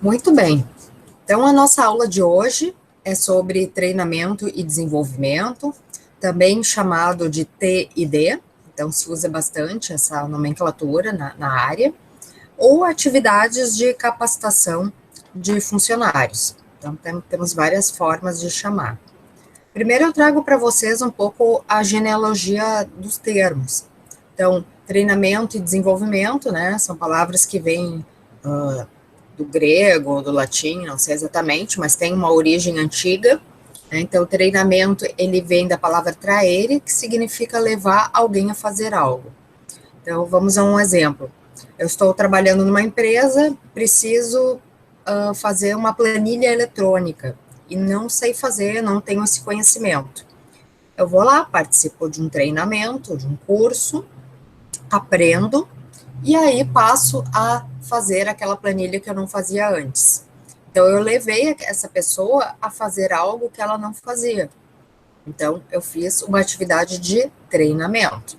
Muito bem. Então, a nossa aula de hoje é sobre treinamento e desenvolvimento, também chamado de T&D, então se usa bastante essa nomenclatura na área, ou atividades de capacitação de funcionários. Então, temos várias formas de chamar. Primeiro, eu trago para vocês um pouco a genealogia dos termos. Então, treinamento e desenvolvimento, né, são palavras que vêm do grego, do latim, não sei exatamente, mas tem uma origem antiga. Né? Então, o treinamento, ele vem da palavra traere, que significa levar alguém a fazer algo. Então, vamos a um exemplo. Eu estou trabalhando numa empresa, preciso fazer uma planilha eletrônica e não sei fazer, não tenho esse conhecimento. Eu vou lá, participo de um treinamento, de um curso, aprendo e aí passo a fazer aquela planilha que eu não fazia antes. Então, eu levei essa pessoa a fazer algo que ela não fazia. Então, eu fiz uma atividade de treinamento.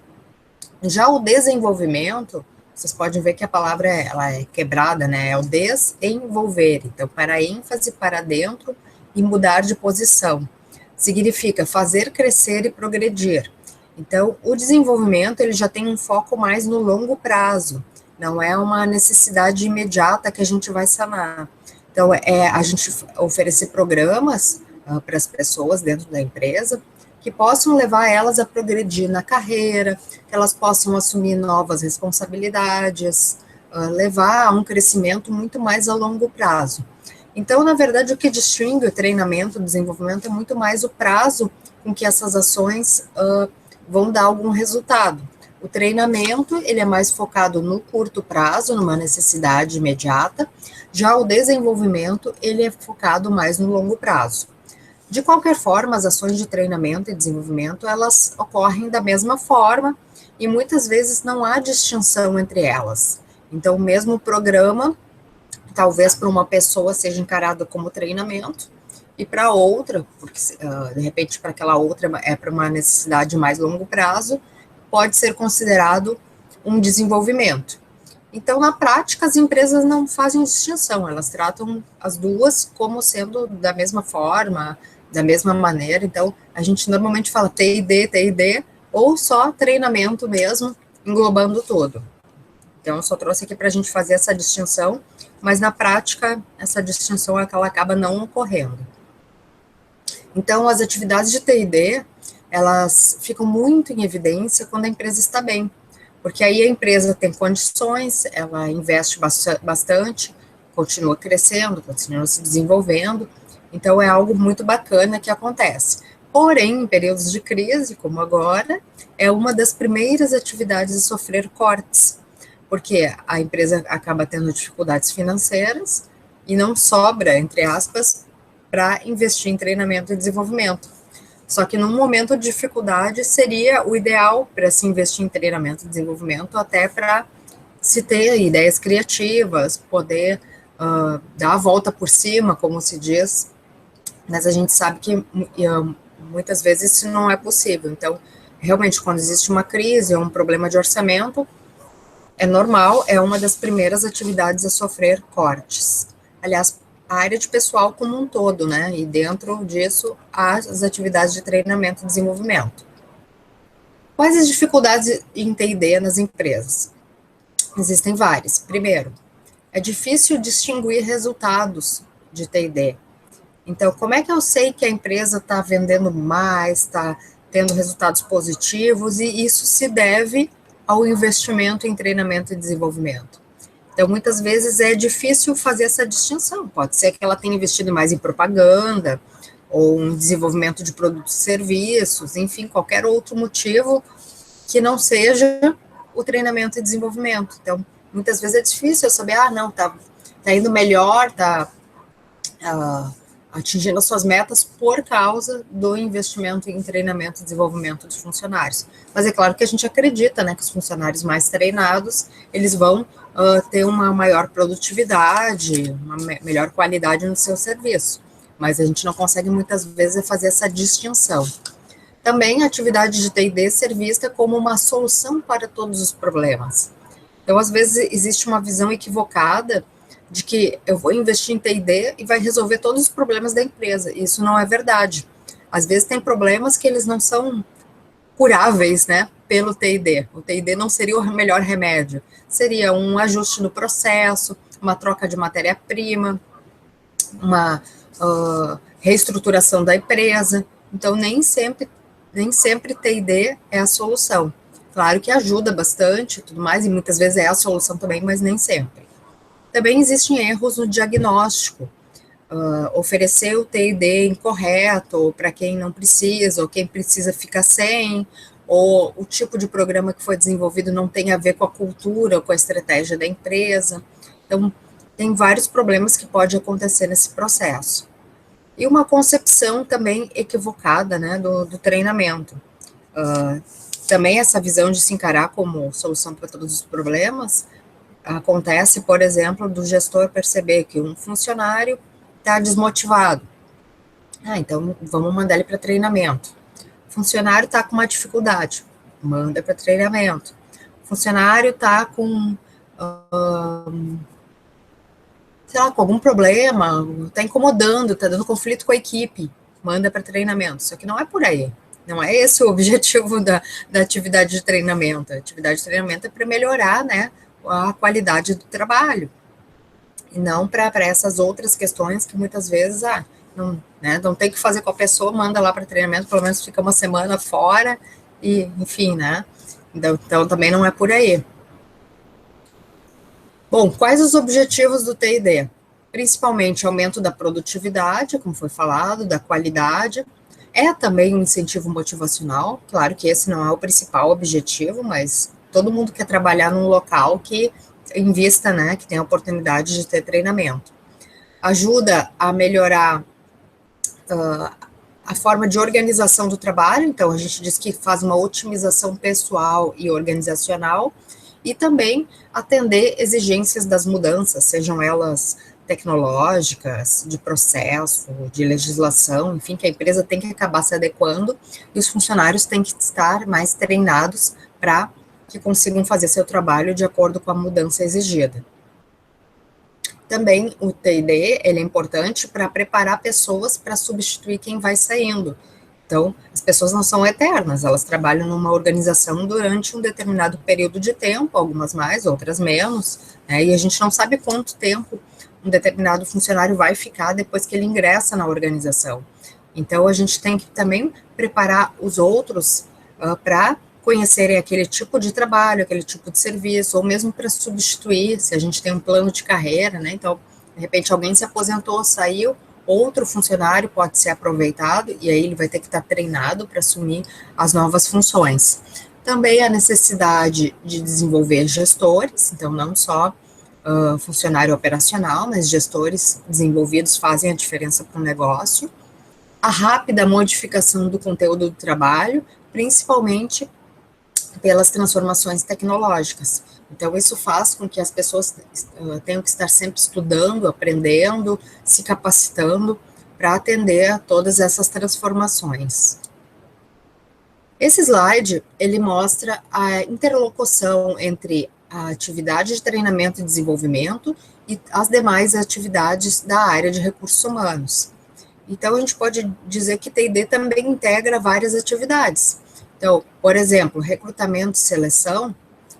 Já o desenvolvimento, vocês podem ver que a palavra ela é quebrada, né? É o desenvolver. Então, para ênfase, para dentro e mudar de posição. Significa fazer crescer e progredir. Então, o desenvolvimento, ele já tem um foco mais no longo prazo. Não é uma necessidade imediata que a gente vai sanar. Então, a gente oferecer programas para as pessoas dentro da empresa que possam levar elas a progredir na carreira, que elas possam assumir novas responsabilidades, levar a um crescimento muito mais a longo prazo. Então, na verdade, o que distingue o treinamento, o desenvolvimento, é muito mais o prazo com que essas ações vão dar algum resultado. O treinamento, ele é mais focado no curto prazo, numa necessidade imediata, já o desenvolvimento, ele é focado mais no longo prazo. De qualquer forma, as ações de treinamento e desenvolvimento, elas ocorrem da mesma forma e muitas vezes não há distinção entre elas. Então, o mesmo programa, talvez para uma pessoa seja encarado como treinamento e para outra, porque de repente para aquela outra é para uma necessidade mais longo prazo, pode ser considerado um desenvolvimento. Então, na prática, as empresas não fazem distinção, elas tratam as duas como sendo da mesma forma, da mesma maneira. Então, a gente normalmente fala TID, ou só treinamento mesmo, englobando todo. Então, eu só trouxe aqui para a gente fazer essa distinção, mas na prática, essa distinção ela acaba não ocorrendo. Então, as atividades de TID, elas ficam muito em evidência quando a empresa está bem, porque aí a empresa tem condições, ela investe bastante, continua crescendo, continua se desenvolvendo, então é algo muito bacana que acontece. Porém, em períodos de crise, como agora, é uma das primeiras atividades a sofrer cortes, porque a empresa acaba tendo dificuldades financeiras e não sobra, entre aspas, para investir em treinamento e desenvolvimento. Só que num momento de dificuldade seria o ideal para se investir em treinamento e desenvolvimento, até para se ter ideias criativas, poder dar a volta por cima, como se diz, mas a gente sabe que muitas vezes isso não é possível. Então, realmente, quando existe uma crise ou um problema de orçamento, é normal, é uma das primeiras atividades a sofrer cortes. Aliás, a área de pessoal como um todo, né? E dentro disso, as atividades de treinamento e desenvolvimento. Quais as dificuldades em TID nas empresas? Existem várias. Primeiro, é difícil distinguir resultados de TID. Então, como é que eu sei que a empresa está vendendo mais, está tendo resultados positivos, e isso se deve ao investimento em treinamento e desenvolvimento? Então, muitas vezes é difícil fazer essa distinção. Pode ser que ela tenha investido mais em propaganda, ou um desenvolvimento de produtos e serviços, enfim, qualquer outro motivo que não seja o treinamento e desenvolvimento. Então, muitas vezes é difícil eu saber, não, tá indo melhor, atingindo as suas metas por causa do investimento em treinamento e desenvolvimento dos funcionários. Mas é claro que a gente acredita, né, que os funcionários mais treinados, eles vão ter uma maior produtividade, uma melhor qualidade no seu serviço. Mas a gente não consegue muitas vezes fazer essa distinção. Também a atividade de TID ser vista como uma solução para todos os problemas. Então, às vezes, existe uma visão equivocada de que eu vou investir em T&D e vai resolver todos os problemas da empresa. Isso não é verdade. Às vezes tem problemas que eles não são curáveis, né, pelo T&D. O T&D não seria o melhor remédio. Seria um ajuste no processo, uma troca de matéria-prima, uma reestruturação da empresa. Então, nem sempre T&D é a solução. Claro que ajuda bastante, tudo mais, e muitas vezes é a solução também, mas nem sempre. Também existem erros no diagnóstico. Oferecer o T&D incorreto para quem não precisa, ou quem precisa fica sem, ou o tipo de programa que foi desenvolvido não tem a ver com a cultura ou com a estratégia da empresa. Então, tem vários problemas que podem acontecer nesse processo. E uma concepção também equivocada, né, do treinamento. Também essa visão de se encarar como solução para todos os problemas acontece, por exemplo, do gestor perceber que um funcionário está desmotivado. Então vamos mandar ele para treinamento. O funcionário está com uma dificuldade, manda para treinamento. O funcionário está com, sei lá, com algum problema, está incomodando, está dando conflito com a equipe, manda para treinamento. Só que não é por aí. Não é esse o objetivo da atividade de treinamento. A atividade de treinamento é para melhorar, né, a qualidade do trabalho. E não para essas outras questões que muitas vezes, não tem que fazer com a pessoa, manda lá para treinamento, pelo menos fica uma semana fora, e enfim, né? Então também não é por aí. Bom, quais os objetivos do T&D? Principalmente aumento da produtividade, como foi falado, da qualidade. É também um incentivo motivacional, claro que esse não é o principal objetivo, mas todo mundo quer trabalhar num local que invista, né, que tenha a oportunidade de ter treinamento. Ajuda a melhorar a forma de organização do trabalho, então a gente diz que faz uma otimização pessoal e organizacional, e também atender exigências das mudanças, sejam elas tecnológicas, de processo, de legislação, enfim, que a empresa tem que acabar se adequando, e os funcionários têm que estar mais treinados para que consigam fazer seu trabalho de acordo com a mudança exigida. Também o T&D, ele é importante para preparar pessoas para substituir quem vai saindo. Então, as pessoas não são eternas, elas trabalham numa organização durante um determinado período de tempo, algumas mais, outras menos, né, e a gente não sabe quanto tempo um determinado funcionário vai ficar depois que ele ingressa na organização. Então, a gente tem que também preparar os outros para conhecerem aquele tipo de trabalho, aquele tipo de serviço, ou mesmo para substituir, se a gente tem um plano de carreira, né? Então, de repente, alguém se aposentou, saiu, outro funcionário pode ser aproveitado, e aí ele vai ter que estar treinado para assumir as novas funções. Também a necessidade de desenvolver gestores, então não só funcionário operacional, mas gestores desenvolvidos fazem a diferença para o negócio. A rápida modificação do conteúdo do trabalho, principalmente pelas transformações tecnológicas. Então, isso faz com que as pessoas tenham que estar sempre estudando, aprendendo, se capacitando para atender a todas essas transformações. Esse slide, ele mostra a interlocução entre a atividade de treinamento e desenvolvimento e as demais atividades da área de recursos humanos. Então, a gente pode dizer que T&D também integra várias atividades. Então, por exemplo, recrutamento e seleção,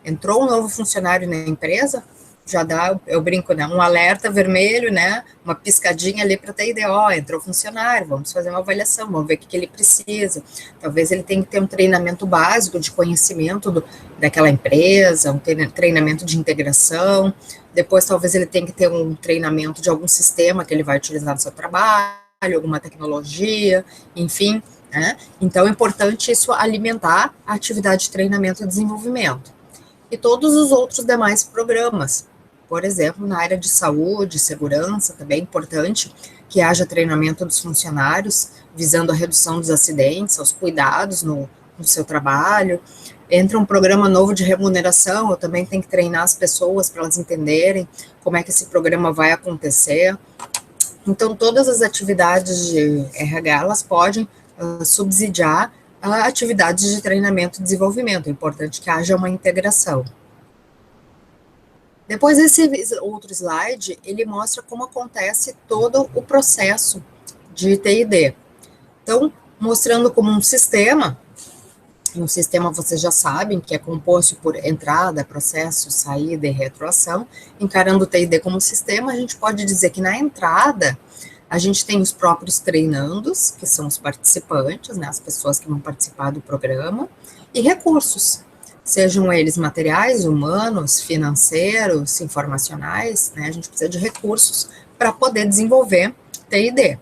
entrou um novo funcionário na empresa, já dá, eu brinco, né, um alerta vermelho, né, uma piscadinha ali para T&D, entrou funcionário, vamos fazer uma avaliação, vamos ver o que ele precisa. Talvez ele tenha que ter um treinamento básico de conhecimento daquela empresa, um treinamento de integração, depois talvez ele tenha que ter um treinamento de algum sistema que ele vai utilizar no seu trabalho, alguma tecnologia, enfim, né? Então, é importante isso alimentar a atividade de treinamento e desenvolvimento. E todos os outros demais programas, por exemplo, na área de saúde, segurança, também é importante que haja treinamento dos funcionários, visando a redução dos acidentes, os cuidados no seu trabalho. Entra um programa novo de remuneração, eu também tenho que treinar as pessoas para elas entenderem como é que esse programa vai acontecer. Então, todas as atividades de RH, elas podem subsidiar atividades de treinamento e desenvolvimento. É importante que haja uma integração. Depois, esse outro slide, ele mostra como acontece todo o processo de TID. Então, mostrando como um sistema vocês já sabem que é composto por entrada, processo, saída e retroação. Encarando o TID como sistema, a gente pode dizer que na entrada, a gente tem os próprios treinandos, que são os participantes, né, as pessoas que vão participar do programa, e recursos, sejam eles materiais, humanos, financeiros, informacionais, né, a gente precisa de recursos para poder desenvolver TID.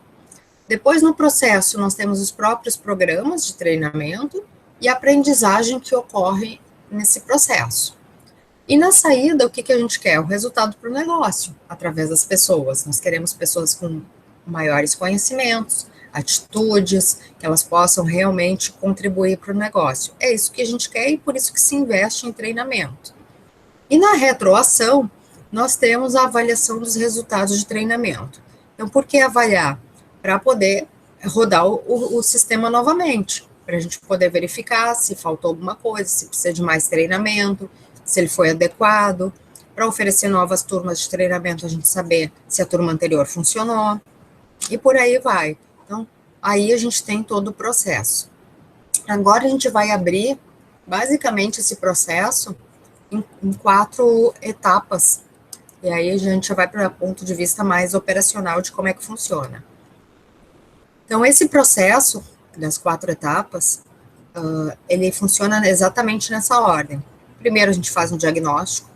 Depois, no processo, nós temos os próprios programas de treinamento e aprendizagem que ocorre nesse processo. E na saída, o que a gente quer? O resultado para o negócio, através das pessoas. Nós queremos pessoas com maiores conhecimentos, atitudes, que elas possam realmente contribuir para o negócio. É isso que a gente quer e por isso que se investe em treinamento. E na retroação, nós temos a avaliação dos resultados de treinamento. Então, por que avaliar? Para poder rodar o sistema novamente, para a gente poder verificar se faltou alguma coisa, se precisa de mais treinamento, se ele foi adequado, para oferecer novas turmas de treinamento, a gente saber se a turma anterior funcionou, e por aí vai. Então, aí a gente tem todo o processo. Agora a gente vai abrir, basicamente, esse processo em 4 etapas, e aí a gente já vai para o ponto de vista mais operacional de como é que funciona. Então, esse processo das 4 etapas, ele funciona exatamente nessa ordem. Primeiro, a gente faz um diagnóstico.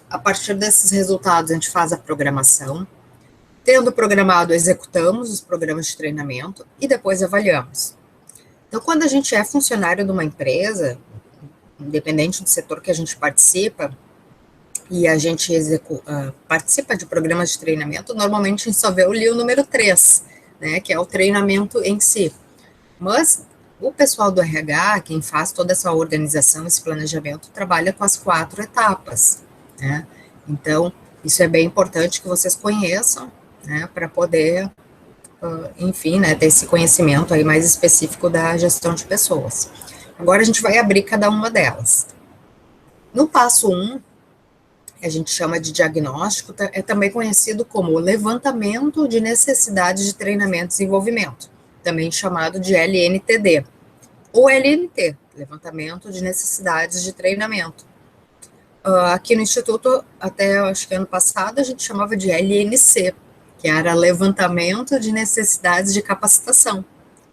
A partir desses resultados, a gente faz a programação. Tendo programado, executamos os programas de treinamento e depois avaliamos. Então, quando a gente é funcionário de uma empresa, independente do setor que a gente participa, e a gente participa de programas de treinamento, normalmente a gente só vê o número 3, né, que é o treinamento em si. Mas o pessoal do RH, quem faz toda essa organização, esse planejamento, trabalha com as 4 etapas, né? Então, isso é bem importante que vocês conheçam, né, para poder, enfim, né, ter esse conhecimento aí mais específico da gestão de pessoas. Agora a gente vai abrir cada uma delas. No passo 1, a gente chama de diagnóstico, é também conhecido como levantamento de necessidades de treinamento e desenvolvimento, também chamado de LNTD, ou LNT, levantamento de necessidades de treinamento. Aqui no Instituto, até acho que ano passado, a gente chamava de LNC, que era levantamento de necessidades de capacitação,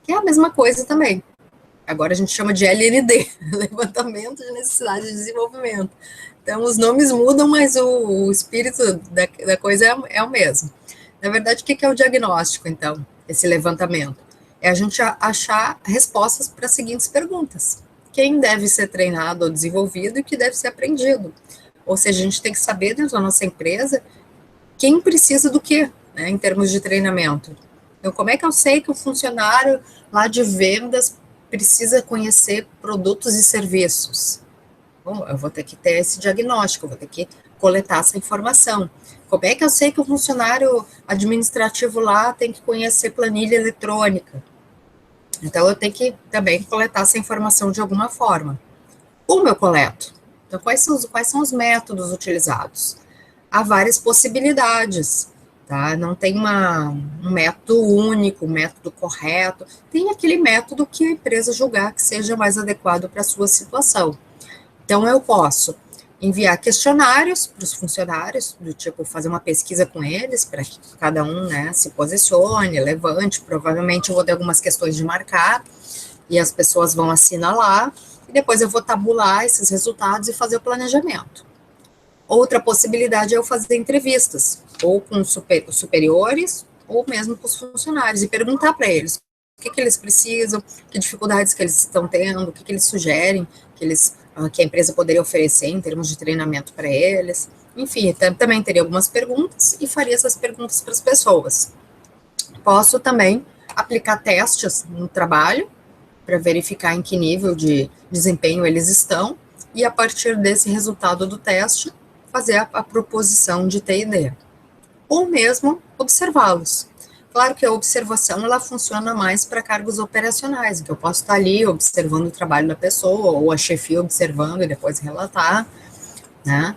que é a mesma coisa também. Agora a gente chama de LND, levantamento de necessidades de desenvolvimento. Então, os nomes mudam, mas o espírito da coisa é o mesmo. Na verdade, o que é o diagnóstico, então, esse levantamento? É a gente achar respostas para as seguintes perguntas. Quem deve ser treinado ou desenvolvido e o que deve ser aprendido? Ou seja, a gente tem que saber dentro da nossa empresa quem precisa do quê, né, em termos de treinamento. Então, como é que eu sei que o funcionário lá de vendas precisa conhecer produtos e serviços? Bom, eu vou ter que ter esse diagnóstico, eu vou ter que coletar essa informação. Como é que eu sei que o funcionário administrativo lá tem que conhecer planilha eletrônica? Então, eu tenho que também coletar essa informação de alguma forma. Como eu coleto? Então, quais são os métodos utilizados? Há várias possibilidades, tá? Não tem um método único, um método correto. Tem aquele método que a empresa julgar que seja mais adequado para a sua situação. Então, eu posso enviar questionários para os funcionários, do tipo, fazer uma pesquisa com eles, para que cada um, né, se posicione, levante, provavelmente eu vou ter algumas questões de marcar, e as pessoas vão assinalar, e depois eu vou tabular esses resultados e fazer o planejamento. Outra possibilidade é eu fazer entrevistas, ou com os superiores, ou mesmo com os funcionários, e perguntar para eles o que eles precisam, que dificuldades que eles estão tendo, o que eles sugerem, que a empresa poderia oferecer em termos de treinamento para eles. Enfim, também teria algumas perguntas e faria essas perguntas para as pessoas. Posso também aplicar testes no trabalho para verificar em que nível de desempenho eles estão e, a partir desse resultado do teste, fazer a proposição de TID. Ou mesmo observá-los. Claro que a observação, ela funciona mais para cargos operacionais, em que eu posso estar ali observando o trabalho da pessoa, ou a chefia observando e depois relatar, né?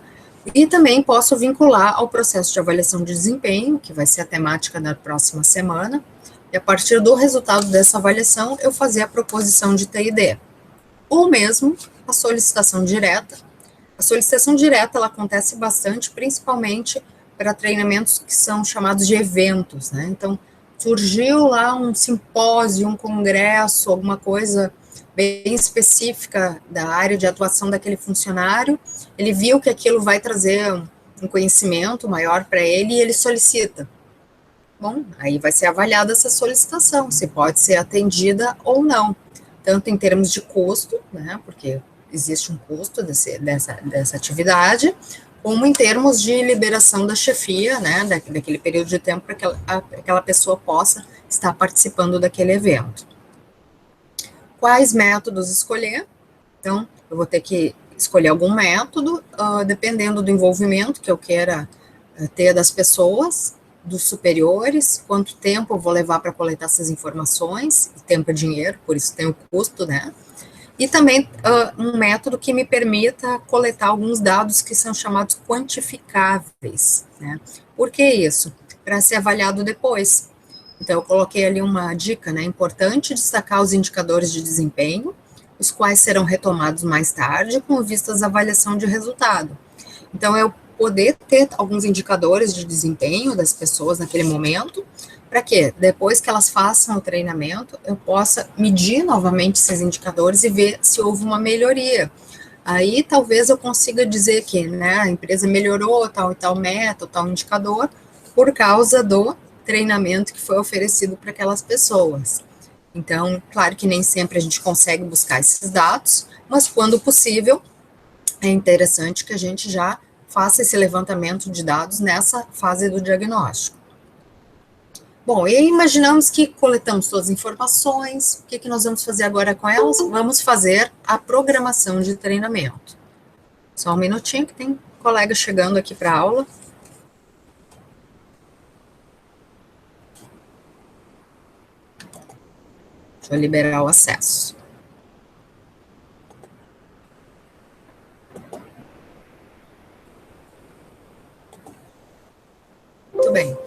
E também posso vincular ao processo de avaliação de desempenho, que vai ser a temática da próxima semana, e a partir do resultado dessa avaliação, eu fazer a proposição de TID. Ou mesmo a solicitação direta. A solicitação direta, ela acontece bastante, principalmente para treinamentos que são chamados de eventos, né? Então, surgiu lá um simpósio, um congresso, alguma coisa bem específica da área de atuação daquele funcionário, ele viu que aquilo vai trazer um conhecimento maior para ele e ele solicita. Bom, aí vai ser avaliada essa solicitação, se pode ser atendida ou não, tanto em termos de custo, né, porque existe um custo dessa atividade, como em termos de liberação da chefia, né, daquele período de tempo para que aquela pessoa possa estar participando daquele evento. Quais métodos escolher? Então, eu vou ter que escolher algum método, dependendo do envolvimento que eu queira ter das pessoas, dos superiores, quanto tempo eu vou levar para coletar essas informações, tempo é dinheiro, por isso tem o custo, né? E também um método que me permita coletar alguns dados que são chamados quantificáveis, né? Por que isso? Para ser avaliado depois. Então, eu coloquei ali uma dica, né? Importante destacar os indicadores de desempenho, os quais serão retomados mais tarde, com vistas à avaliação de resultado. Então, eu poder ter alguns indicadores de desempenho das pessoas naquele momento, para que depois que elas façam o treinamento, eu possa medir novamente esses indicadores e ver se houve uma melhoria. Aí talvez eu consiga dizer que, né, a empresa melhorou tal e tal meta, tal indicador, por causa do treinamento que foi oferecido para aquelas pessoas. Então, claro que nem sempre a gente consegue buscar esses dados, mas quando possível, é interessante que a gente já faça esse levantamento de dados nessa fase do diagnóstico. Bom, e aí imaginamos que coletamos todas as informações, o que nós vamos fazer agora com elas? Vamos fazer a programação de treinamento. Só um minutinho que tem colega chegando aqui para a aula. Deixa eu liberar o acesso. Muito bem.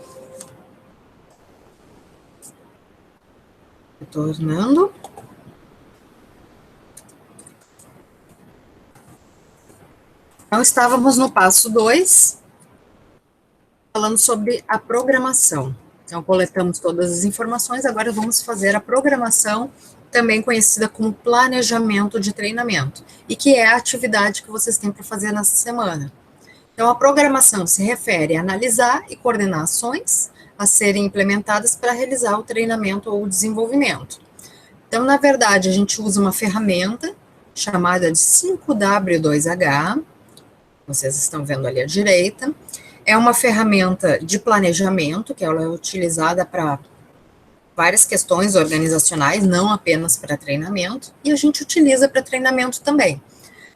Retornando. Então, estávamos no passo 2, falando sobre a programação. Então, coletamos todas as informações, agora vamos fazer a programação, também conhecida como planejamento de treinamento, e que é a atividade que vocês têm para fazer nessa semana. Então, a programação se refere a analisar e coordenar ações a serem implementadas para realizar o treinamento ou o desenvolvimento. Então, na verdade, a gente usa uma ferramenta chamada de 5W2H, vocês estão vendo ali à direita. É uma ferramenta de planejamento, que ela é utilizada para várias questões organizacionais, não apenas para treinamento, e a gente utiliza para treinamento também.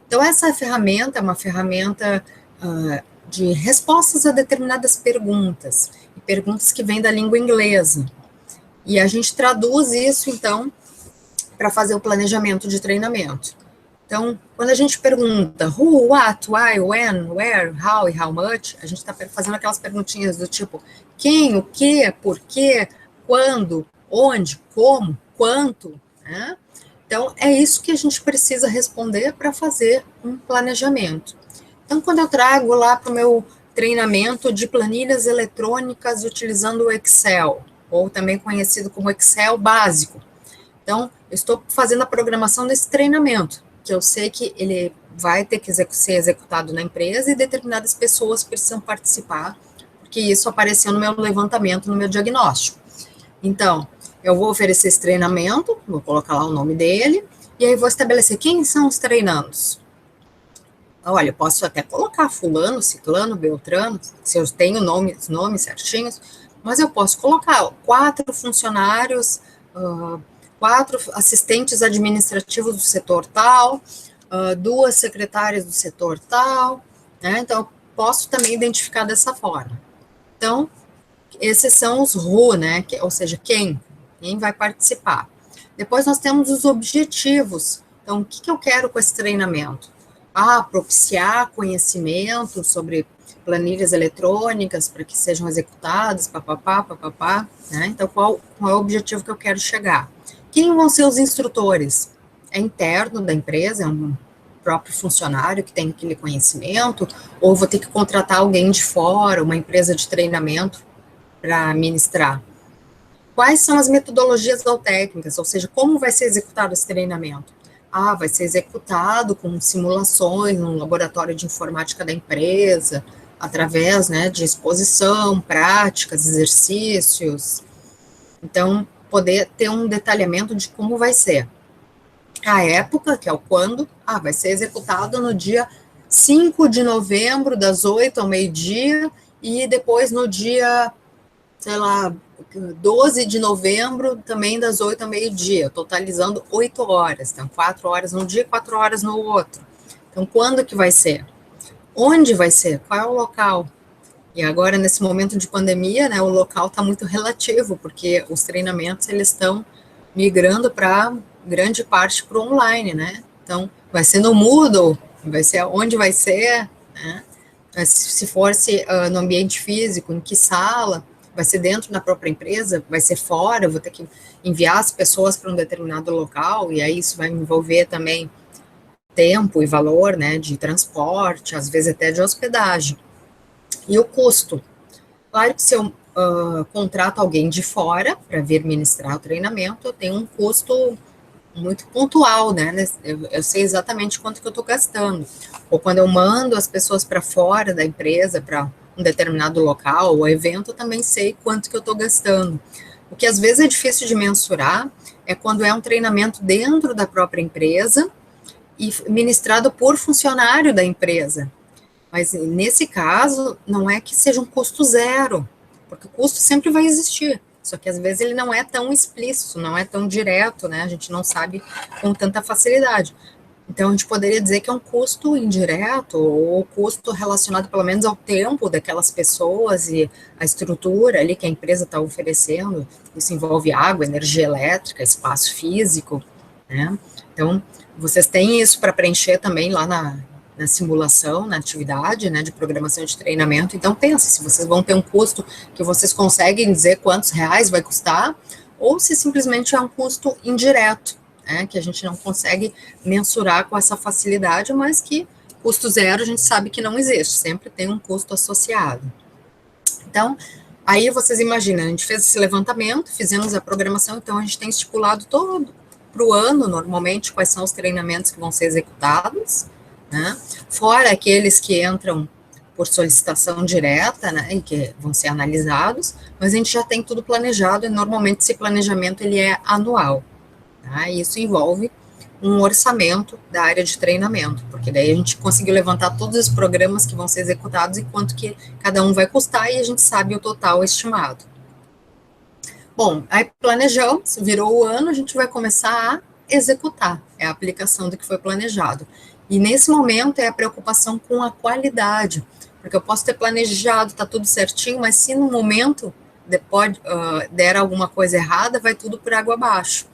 Então, essa ferramenta é uma ferramenta de respostas a determinadas perguntas, e perguntas que vêm da língua inglesa. E a gente traduz isso, então, para fazer o planejamento de treinamento. Então, quando a gente pergunta who, what, why, when, where, how e how much, a gente está fazendo aquelas perguntinhas do tipo quem, o que, por quê, quando, onde, como, quanto, né? Então, é isso que a gente precisa responder para fazer um planejamento. Então, quando eu trago lá para o meu treinamento de planilhas eletrônicas utilizando o Excel, ou também conhecido como Excel básico, então, eu estou fazendo a programação desse treinamento, que eu sei que ele vai ter que ser executado na empresa e determinadas pessoas precisam participar, porque isso apareceu no meu levantamento, no meu diagnóstico. Então, eu vou oferecer esse treinamento, vou colocar lá o nome dele, e aí vou estabelecer quem são os treinandos. Olha, eu posso até colocar fulano, ciclano, beltrano, se eu tenho os nomes certinhos, mas eu posso colocar 4 funcionários, 4 assistentes administrativos do setor tal, 2 secretárias do setor tal, né? Então, eu posso também identificar dessa forma. Então, esses são os who, né? Ou seja, quem vai participar. Depois nós temos os objetivos. Então, o que eu quero com esse treinamento? propiciar conhecimento sobre planilhas eletrônicas para que sejam executadas, papapá, né? Então, qual é o objetivo que eu quero chegar? Quem vão ser os instrutores? É interno da empresa, é um próprio funcionário que tem aquele conhecimento, ou vou ter que contratar alguém de fora, uma empresa de treinamento para ministrar? Quais são as metodologias ou técnicas, ou seja, como vai ser executado esse treinamento? Vai ser executado com simulações no laboratório de informática da empresa, através, né, de exposição, práticas, exercícios. Então, poder ter um detalhamento de como vai ser. A época, que é o quando, vai ser executado no dia 5 de novembro, das 8 ao meio-dia, e depois no dia, sei lá, 12 de novembro, também das 8 ao meio-dia, totalizando 8 horas. Então, 4 horas num dia, 4 horas no outro. Então, quando que vai ser? Onde vai ser? Qual é o local? E agora, nesse momento de pandemia, né, o local está muito relativo, porque os treinamentos, eles estão migrando para grande parte para o online, né? Então, vai ser no Moodle, vai ser onde vai ser, né? Se fosse no ambiente físico, em que sala, vai ser dentro da própria empresa, vai ser fora, eu vou ter que enviar as pessoas para um determinado local, e aí isso vai envolver também tempo e valor, né, de transporte, às vezes até de hospedagem. E o custo? Claro que se eu contrato alguém de fora para vir ministrar o treinamento, eu tenho um custo muito pontual, né? Eu sei exatamente quanto que eu estou gastando. Ou quando eu mando as pessoas para fora da empresa, para um determinado local ou evento, eu também sei quanto que eu estou gastando. O que às vezes é difícil de mensurar é quando é um treinamento dentro da própria empresa e ministrado por funcionário da empresa. Mas nesse caso, não é que seja um custo zero, porque o custo sempre vai existir. Só que às vezes ele não é tão explícito, não é tão direto, né? A gente não sabe com tanta facilidade. Então, a gente poderia dizer que é um custo indireto, ou custo relacionado pelo menos ao tempo daquelas pessoas e a estrutura ali que a empresa está oferecendo. Isso envolve água, energia elétrica, espaço físico, né? Então, vocês têm isso para preencher também lá na simulação, na atividade, né, de programação de treinamento. Então, pensa se vocês vão ter um custo que vocês conseguem dizer quantos reais vai custar, ou se simplesmente é um custo indireto, né, que a gente não consegue mensurar com essa facilidade, mas que custo zero a gente sabe que não existe, sempre tem um custo associado. Então, aí vocês imaginam, a gente fez esse levantamento, fizemos a programação, então a gente tem estipulado todo para o ano, normalmente, quais são os treinamentos que vão ser executados, né? Fora aqueles que entram por solicitação direta, né, e que vão ser analisados, mas a gente já tem tudo planejado, e normalmente esse planejamento ele é anual, tá? E isso envolve um orçamento da área de treinamento, porque daí a gente conseguiu levantar todos os programas que vão ser executados e quanto que cada um vai custar, e a gente sabe o total estimado. Bom, aí planejamos, virou o ano, a gente vai começar a executar, é a aplicação do que foi planejado. E nesse momento é a preocupação com a qualidade, porque eu posso ter planejado, tá tudo certinho, mas se no momento der alguma coisa errada, vai tudo por água abaixo.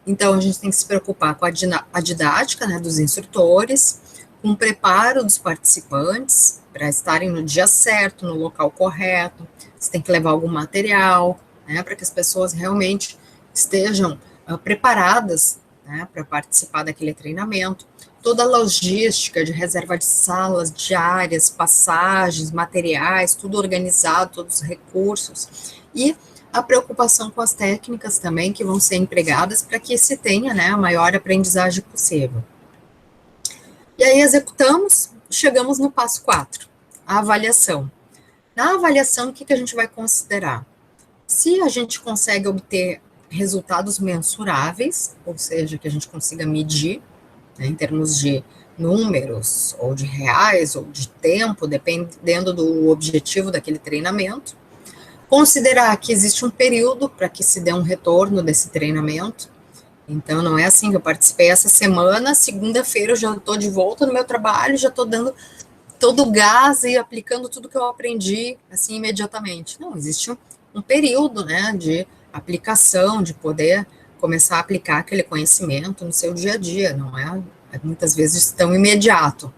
Então, a gente tem que se preocupar com a didática, né, dos instrutores, com o preparo dos participantes, para estarem no dia certo, no local correto, você tem que levar algum material, né, para que as pessoas realmente estejam preparadas, né, para participar daquele treinamento. Toda a logística de reserva de salas, diárias, passagens, materiais, tudo organizado, todos os recursos. E a preocupação com as técnicas também que vão ser empregadas para que se tenha, né, a maior aprendizagem possível. E aí executamos, chegamos no passo 4, a avaliação. Na avaliação, o que a gente vai considerar? Se a gente consegue obter resultados mensuráveis, ou seja, que a gente consiga medir, né, em termos de números, ou de reais, ou de tempo, dependendo do objetivo daquele treinamento. Considerar que existe um período para que se dê um retorno desse treinamento. Então, não é assim que eu participei essa semana, segunda-feira eu já estou de volta no meu trabalho, já estou dando todo o gás e aplicando tudo que eu aprendi, assim, imediatamente. Não, existe um período, né, de aplicação, de poder começar a aplicar aquele conhecimento no seu dia a dia, não é muitas vezes tão imediato,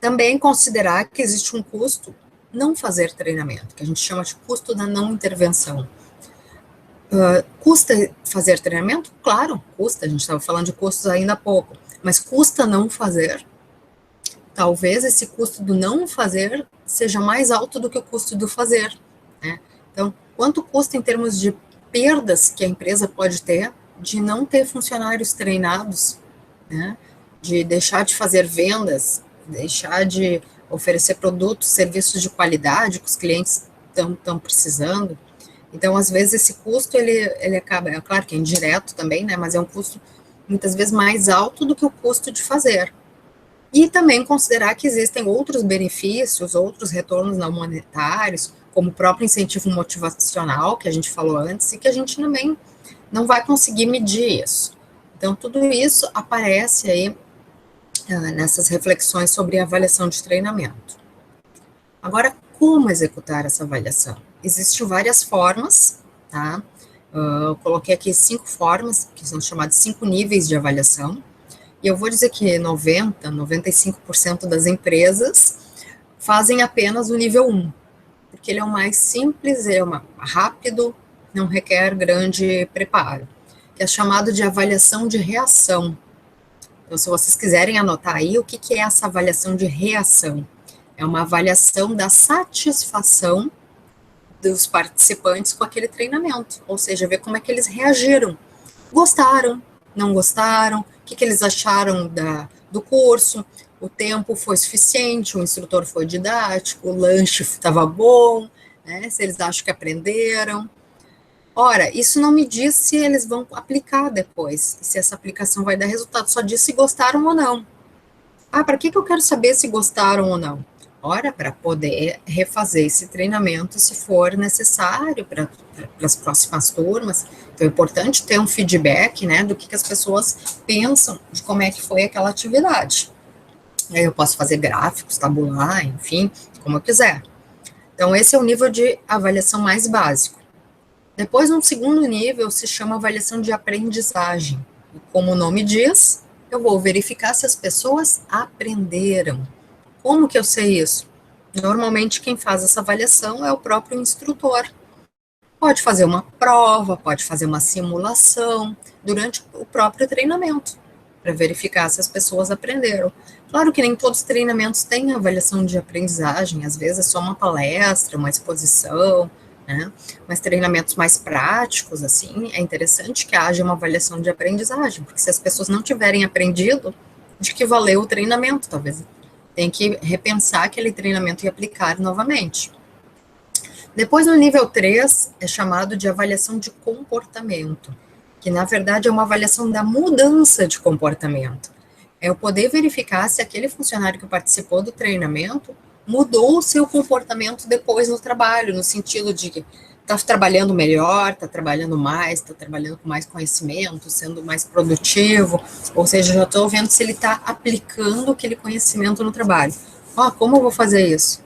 Também considerar que existe um custo não fazer treinamento, que a gente chama de custo da não intervenção. Custa fazer treinamento? Claro, custa, a gente estava falando de custos ainda há pouco, mas custa não fazer? Talvez esse custo do não fazer seja mais alto do que o custo do fazer, né? Então, quanto custa em termos de perdas que a empresa pode ter de não ter funcionários treinados, né? De deixar de fazer vendas, deixar de oferecer produtos, serviços de qualidade que os clientes estão precisando. Então, às vezes, esse custo, ele acaba, é claro que é indireto também, né, mas é um custo, muitas vezes, mais alto do que o custo de fazer. E também considerar que existem outros benefícios, outros retornos não monetários, como o próprio incentivo motivacional, que a gente falou antes, e que a gente também não vai conseguir medir isso. Então, tudo isso aparece aí nessas reflexões sobre a avaliação de treinamento. Agora, como executar essa avaliação? Existem várias formas, tá? Eu coloquei aqui 5 formas, que são chamadas 5 níveis de avaliação, e eu vou dizer que 95% das empresas fazem apenas o nível 1, porque ele é o mais simples, ele é rápido, não requer grande preparo, que é chamado de avaliação de reação. Então, se vocês quiserem anotar aí, o que é essa avaliação de reação? É uma avaliação da satisfação dos participantes com aquele treinamento, ou seja, ver como é que eles reagiram. Gostaram, não gostaram, o que eles acharam do curso, o tempo foi suficiente, o instrutor foi didático, o lanche estava bom, né, se eles acham que aprenderam. Ora, isso não me diz se eles vão aplicar depois, se essa aplicação vai dar resultado, só diz se gostaram ou não. Para que eu quero saber se gostaram ou não? Ora, para poder refazer esse treinamento se for necessário para as próximas turmas. Então, é importante ter um feedback, né, do que as pessoas pensam de como é que foi aquela atividade. Eu posso fazer gráficos, tabular, enfim, como eu quiser. Então, esse é o nível de avaliação mais básico. Depois, um segundo nível se chama avaliação de aprendizagem. E como o nome diz, eu vou verificar se as pessoas aprenderam. Como que eu sei isso? Normalmente, quem faz essa avaliação é o próprio instrutor. Pode fazer uma prova, pode fazer uma simulação durante o próprio treinamento, para verificar se as pessoas aprenderam. Claro que nem todos os treinamentos têm avaliação de aprendizagem, às vezes é só uma palestra, uma exposição, né? Mas treinamentos mais práticos, assim, é interessante que haja uma avaliação de aprendizagem, porque se as pessoas não tiverem aprendido, de que valeu o treinamento, talvez tem que repensar aquele treinamento e aplicar novamente. Depois, no nível 3, é chamado de avaliação de comportamento, que na verdade é uma avaliação da mudança de comportamento. É eu poder verificar se aquele funcionário que participou do treinamento mudou o seu comportamento depois no trabalho, no sentido de que está trabalhando melhor, está trabalhando mais, está trabalhando com mais conhecimento, sendo mais produtivo, ou seja, já estou vendo se ele está aplicando aquele conhecimento no trabalho. Como eu vou fazer isso?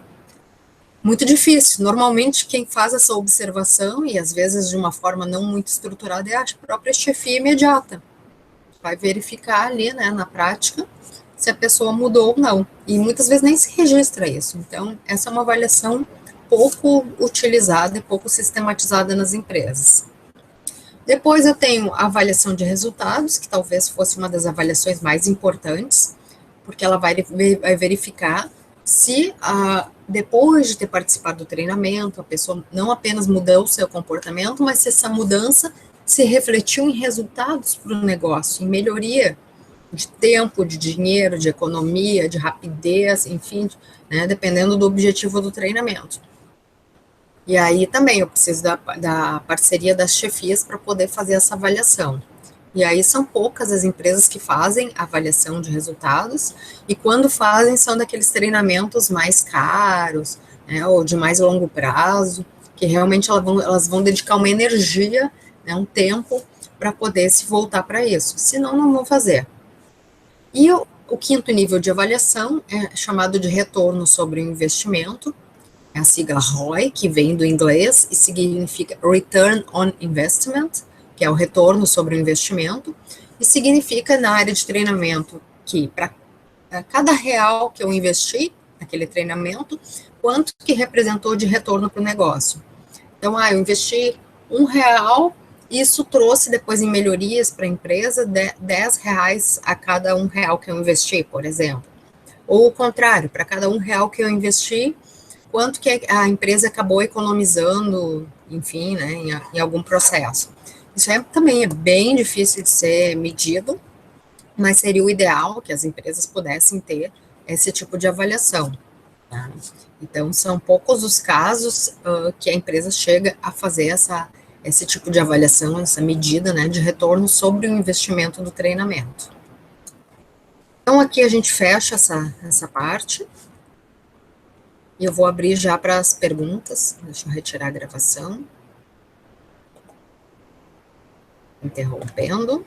Muito difícil. Normalmente, quem faz essa observação, e às vezes de uma forma não muito estruturada, é a própria chefia imediata. Vai verificar ali, né, na prática, se a pessoa mudou ou não. E muitas vezes nem se registra isso. Então, essa é uma avaliação pouco utilizada e pouco sistematizada nas empresas. Depois eu tenho a avaliação de resultados, que talvez fosse uma das avaliações mais importantes, porque ela vai verificar se, depois de ter participado do treinamento, a pessoa não apenas mudou o seu comportamento, mas se essa mudança se refletiu em resultados para o negócio, em melhoria de tempo, de dinheiro, de economia, de rapidez, enfim, né, dependendo do objetivo do treinamento. E aí também eu preciso da parceria das chefias para poder fazer essa avaliação. E aí são poucas as empresas que fazem avaliação de resultados, e quando fazem são daqueles treinamentos mais caros, né, ou de mais longo prazo, que realmente elas vão dedicar uma energia, né, um tempo, para poder se voltar para isso, senão não vão fazer. E o quinto nível de avaliação é chamado de retorno sobre o investimento, é a sigla ROI, que vem do inglês e significa Return on Investment, que é o retorno sobre o investimento, e significa na área de treinamento que para cada real que eu investi naquele treinamento, quanto que representou de retorno para o negócio. Então, eu investi R$ 1, isso trouxe depois em melhorias para a empresa R$ 10 a cada R$ 1 que eu investi, por exemplo. Ou o contrário, para cada R$ 1 que eu investi, quanto que a empresa acabou economizando, enfim, né, em algum processo. Isso também é bem difícil de ser medido, mas seria o ideal que as empresas pudessem ter esse tipo de avaliação. Tá? Então, são poucos os casos que a empresa chega a fazer esse tipo de avaliação, essa medida, né, de retorno sobre o investimento do treinamento. Então, aqui a gente fecha essa parte. E eu vou abrir já para as perguntas. Deixa eu retirar a gravação. Interrompendo.